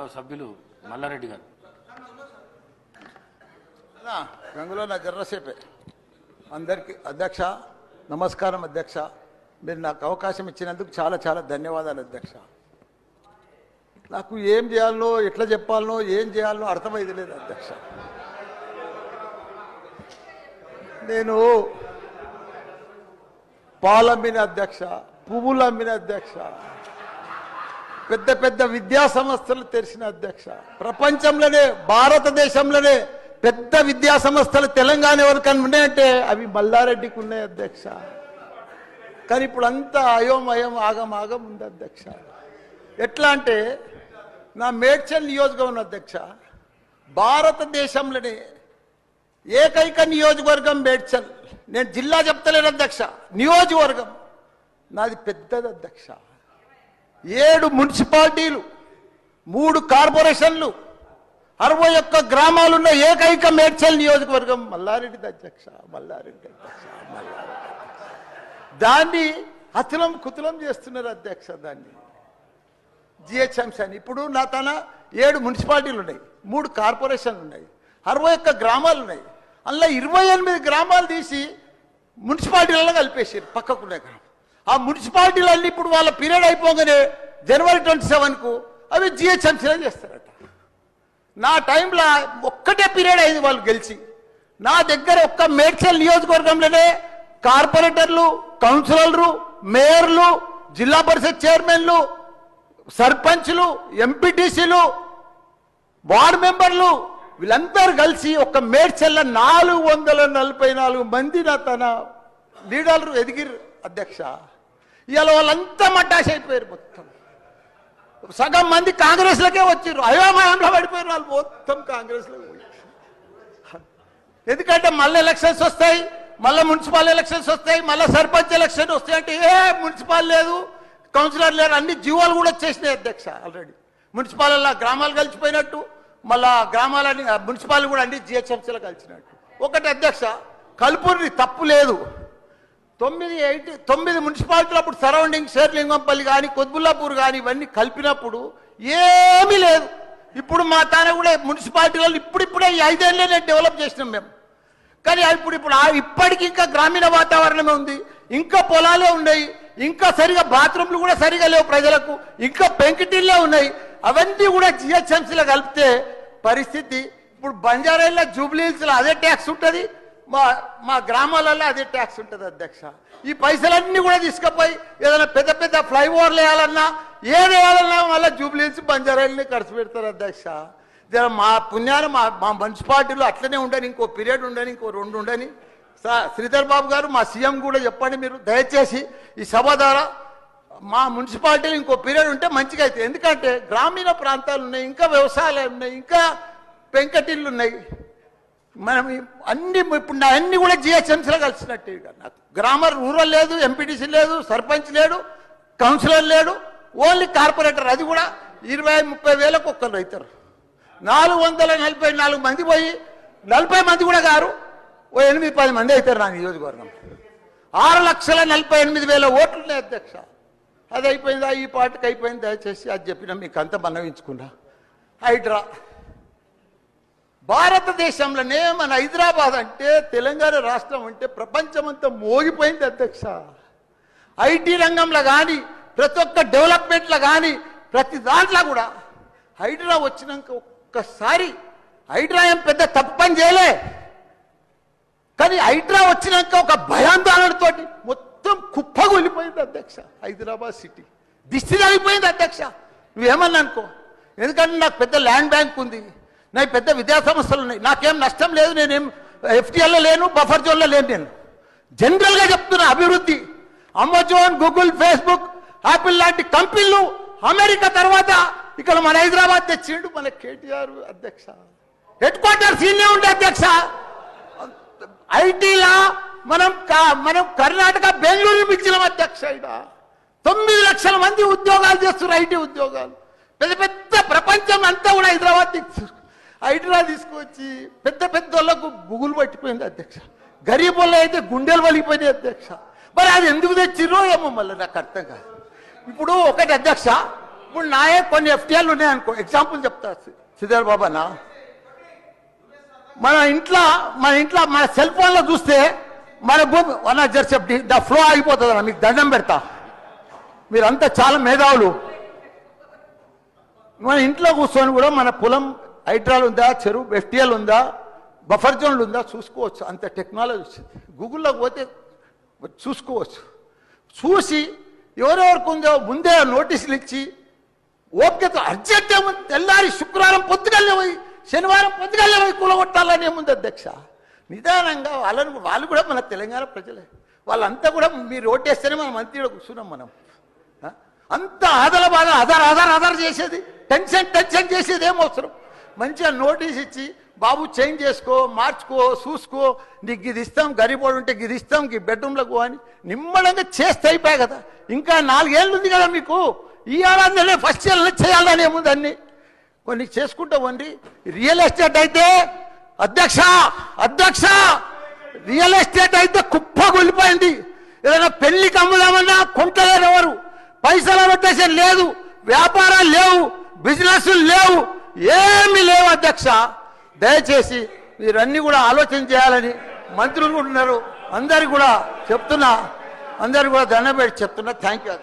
గౌరవ సభ్యులు మల్లారెడ్డి గారు. గంగులో నా జర్రసేపే అందరికీ అధ్యక్ష నమస్కారం. అధ్యక్ష మీరు నాకు అవకాశం ఇచ్చినందుకు చాలా చాలా ధన్యవాదాలు అధ్యక్ష. నాకు ఏం చేయాలనో ఎట్లా చెప్పాలనో ఏం చేయాలనో అర్థమైతే లేదు అధ్యక్ష. నేను పాలమ్మిన అధ్యక్ష, పువ్వులు అమ్మిన అధ్యక్ష, పెద్ద పెద్ద విద్యా సంస్థలు తెరిచిన అధ్యక్ష. ప్రపంచంలోనే భారతదేశంలోనే పెద్ద విద్యా సంస్థలు తెలంగాణ ఎవరికన్నా ఉన్నాయంటే అవి మల్లారెడ్డికి ఉన్నాయి అధ్యక్ష. కానీ ఇప్పుడు అంతా అయోమయం ఆగం ఉంది అధ్యక్ష. ఎట్లా అంటే నా మేడ్చల్ నియోజకవర్గం అధ్యక్ష, భారతదేశంలోనే ఏకైక నియోజకవర్గం మేడ్చల్. నేను జిల్లా చెప్తలేను అధ్యక్ష, నియోజకవర్గం నాది పెద్దది అధ్యక్ష. 7 మున్సిపాలిటీలు, 3 కార్పొరేషన్లు, 61 గ్రామాలున్న ఏకైక మేడ్చల్ నియోజకవర్గం మల్లారెడ్డి అధ్యక్ష. మల్లారెడ్డి అధ్యక్ష, మల్లారెడ్డి దాన్ని అతులం కుతులం చేస్తున్నారు అధ్యక్ష. దాన్ని జిహెచ్ఎంసీ అని ఇప్పుడు నా తన 7 మున్సిపాలిటీలు ఉన్నాయి, 3 కార్పొరేషన్లు ఉన్నాయి, 61 గ్రామాలు ఉన్నాయి. అందులో 28 గ్రామాలు తీసి మున్సిపాలిటీలలో కలిపేసారు పక్కకునే గ్రామం. ఆ మున్సిపాలిటీలన్నీ ఇప్పుడు వాళ్ళ పీరియడ్ అయిపోగానే జనవరి 27కు అవి జిహెచ్ఎంసీలో చేస్తారట. నా టైంలో ఒక్కటే పీరియడ్ అయింది వాళ్ళు గెలిచి. నా దగ్గర ఒక్క మేడ్చల్ నియోజకవర్గంలోనే కార్పొరేటర్లు, కౌన్సిలర్లు, మేయర్లు, జిల్లా పరిషత్ చైర్మన్లు, సర్పంచ్లు, ఎంపీటీసీలు, వార్డు మెంబర్లు వీళ్ళందరూ కలిసి ఒక మేడ్చల్లో 444 మంది నా తన లీడర్లు ఎదిగిరు అధ్యక్ష. ఇవాళ వాళ్ళంతా మటాష్ అయిపోయారు. మొత్తం సగం మంది కాంగ్రెస్లకే వచ్చారు. అయోమయంలో పడిపోయారు వాళ్ళు మొత్తం కాంగ్రెస్లో. ఎందుకంటే మళ్ళీ ఎలక్షన్స్ వస్తాయి, మళ్ళీ మున్సిపల్ ఎలక్షన్స్ వస్తాయి, మళ్ళీ సర్పంచ్ ఎలక్షన్ వస్తాయి అంటే ఏ మున్సిపల్ లేదు, కౌన్సిలర్ లేరు, అన్ని జీవోలు కూడా వచ్చేసినాయి అధ్యక్ష. ఆల్రెడీ మున్సిపాల్లో గ్రామాలు కలిసిపోయినట్టు, మళ్ళా గ్రామాలని మున్సిపాల్ కూడా అన్ని జిహెచ్ఎంసీలో కలిసినట్టు. ఒకటి అధ్యక్ష, కలుపుని తప్పు లేదు. 9 మున్సిపాలిటీలు అప్పుడు సరౌండింగ్ షేర్లింగంపల్లి కానీ కొద్బుల్లాపూర్ కానీ ఇవన్నీ కలిపినప్పుడు ఏమీ లేదు. ఇప్పుడు మా తాన కూడా మున్సిపాలిటీలలో ఇప్పుడిప్పుడే ఈ 5 ఏళ్ళనే డెవలప్ చేసినాం మేము. కానీ ఇప్పుడు ఇప్పటికి ఇంకా గ్రామీణ వాతావరణమే ఉంది, ఇంకా పొలాలే ఉన్నాయి, ఇంకా సరిగా బాత్రూమ్లు కూడా సరిగా లేవు ప్రజలకు, ఇంకా పెంకిటిల్లే ఉన్నాయి. అవన్నీ కూడా జిహెచ్ఎంసీలో కలిపితే పరిస్థితి ఇప్పుడు బంజారాయిల్లో జూబ్లీహిల్స్లో అదే ట్యాక్స్ ఉంటుంది, మా గ్రామాలలో అదే ట్యాక్స్ ఉంటుంది అధ్యక్ష. ఈ పైసలన్నీ కూడా తీసుకుపోయి ఏదైనా పెద్ద పెద్ద ఫ్లైఓవర్లు వేయాలన్నా ఏది వేయాలన్నా మళ్ళీ జూబ్లీహిల్స్ బంజారాయిల్ని ఖర్చు పెడతారు అధ్యక్ష. మా పుణ్యాన్ని మా మున్సిపాలిటీలో అట్లనే ఉండని, ఇంకో పీరియడ్ ఉండని, ఇంకో 2 ఉండని. శ్రీధర్ బాబు గారు మా సీఎం కూడా చెప్పండి మీరు దయచేసి ఈ సభ ద్వారా మా మున్సిపాలిటీలో ఇంకో పీరియడ్ ఉంటే మంచిగా అవుతుంది. ఎందుకంటే గ్రామీణ ప్రాంతాలు ఉన్నాయి, ఇంకా వ్యవసాయాలు ఉన్నాయి, ఇంకా పెంకటిళ్ళు ఉన్నాయి. మనం అన్ని ఇప్పుడు అన్ని కూడా జిహెచ్ఎంసీలో కలిసినట్టు. నాకు గ్రామర్ రూరల్ లేదు, ఎంపీటీసీ లేదు, సర్పంచ్ లేడు, కౌన్సిలర్ లేడు, ఓన్లీ కార్పొరేటర్. అది కూడా 20-30 వేలకు ఒక్కరు అవుతారు. 444 మంది పోయి 40 మంది కూడా గారు 8-10 మంది అవుతారు నా నియోజకవర్గం. 6,48,000 ఓట్లు ఉన్నాయి అధ్యక్ష. అది అయిపోయిందా? ఈ పార్టీకి అయిపోయింది. దయచేసి అది చెప్పినా మీకు అంత మనవించుకున్నా. హైడ్రా భారతదేశంలోనే మన హైదరాబాద్ అంటే తెలంగాణ రాష్ట్రం అంటే ప్రపంచమంతా మోగిపోయింది అధ్యక్ష. ఐటీ రంగంలో కానీ ప్రతి ఒక్క డెవలప్మెంట్లో కానీ ప్రతి దాంట్లో కూడా హైడ్రా వచ్చినాక ఒక్కసారి హైడ్రా ఏం పెద్ద తప్పు పని చేయలే, కానీ హైడ్రా వచ్చినాక ఒక భయాందోళనతో మొత్తం కుప్పగొలిపోయింది అధ్యక్ష. హైదరాబాద్ సిటీ దిష్టి తగిలిపోయింది అధ్యక్ష. నువ్వేమన్నా అనుకో, ఎందుకంటే నాకు పెద్ద ల్యాండ్ బ్యాంక్ ఉంది, నాకు పెద్ద విద్యా సంస్థలు ఉన్నాయి, నాకేం నష్టం లేదు, నేనేం ఎఫ్టీఎల్లో లేను, బఫర్ జోన్లో లేను. నేను జనరల్గా చెప్తున్నా, అభివృద్ధి అమెజాన్, గూగుల్, ఫేస్బుక్, యాపిల్ లాంటి కంపెనీలు అమెరికా తర్వాత ఇక్కడ మన హైదరాబాద్ తెచ్చిండు మన కేటీఆర్ అధ్యక్ష. హెడ్ క్వార్టర్స్ ఈయనే ఉండే అధ్యక్ష. ఐటీలా మనం కర్ణాటక బెంగళూరు మించినాం అధ్యక్ష. 9 లక్షల మంది ఉద్యోగాలు చేస్తున్నారు, ఐటీ ఉద్యోగాలు. పెద్ద పెద్ద ప్రపంచం అంతా కూడా హైడ్రా తీసుకొచ్చి పెద్ద పెద్ద వాళ్ళకు బుగులు పట్టిపోయింది అధ్యక్ష. గరీబ్ వాళ్ళు అయితే గుండెలు వలిగిపోయినాయి అధ్యక్ష. మరి అది ఎందుకు తెచ్చిర్రో ఏమో మళ్ళీ నాకు అర్థం కాదు. ఇప్పుడు ఒకటి అధ్యక్ష, ఇప్పుడు నాయే కొన్ని ఎఫ్టీఎల్ ఉన్నాయనుకో, ఎగ్జాంపుల్ చెప్తా శ్రీధర్ బాబా అన్న. మన ఇంట్లో మన సెల్ ఫోన్లో చూస్తే మన భూమి అన్న జర్సెప్టి ద ఫ్లో ఆగిపోతుంది అన్న. మీకు దండం పెడతా, మీరంతా చాలా మేధావులు. మన ఇంట్లో కూర్చొని కూడా మన పొలం హైడ్రాల్ ఉందా, చెరువు ఎఫ్టీఎల్ ఉందా, బఫర్ జోన్లు ఉందా చూసుకోవచ్చు. అంత టెక్నాలజీ వచ్చింది. గూగుల్లోకి పోతే చూసుకోవచ్చు. చూసి ఎవరెవరికి ఉందో ముందే నోటీసులు ఇచ్చి ఓపికతో అర్జెంట్ ఏముంది, తెల్లారి శుక్రవారం పొద్దుగల్లే పోయి శనివారం పొద్దుగల్లే పోయి కూలగొట్టాలని ఏముంది అధ్యక్ష. నిదానంగా వాళ్ళు కూడా మన తెలంగాణ ప్రజలే. వాళ్ళంతా కూడా మీరు ఓటేస్తేనే మనం మంత్రిలో కూర్చున్నాం. మనం అంత ఆదల బాధ ఆధార్ చేసేది, టెన్షన్ చేసేది ఏం అవసరం. మంచిగా నోటీస్ ఇచ్చి బాబు చేంజ్ చేసుకో, మార్చుకో, చూసుకో, నీకు ఇది ఇస్తాం, గరీబోడు ఉంటే ఇది ఇస్తాం, ఈ బెడ్రూమ్లకు అని నిమ్మడంగా చేస్తే అయిపోయాయి కదా. ఇంకా 4 ఏళ్ళు ఉంది కదా మీకు. ఈ ఏడాదిలోనే ఫస్ట్ ఇయర్లో చేయాలని ఏముంది, అన్ని కొన్ని చేసుకుంటా వండి. రియల్ ఎస్టేట్ అయితే అధ్యక్ష రియల్ ఎస్టేట్ అయితే కుప్ప కూలిపోయింది. ఏదైనా పెళ్లికి అమ్ముదామన్నా కొంటలేరు ఎవరు, పైసల రొటేషన్ లేదు, వ్యాపారాలు లేవు, బిజినెస్ లేవు, ఏమీ లేవు అధ్యక్ష. దయచేసి మీరన్నీ కూడా ఆలోచన చేయాలని మంత్రులు కూడా ఉన్నారు. అందరికి కూడా చెప్తున్నా, అందరికి కూడా దండం పెట్టి చెప్తున్నా. Thank you.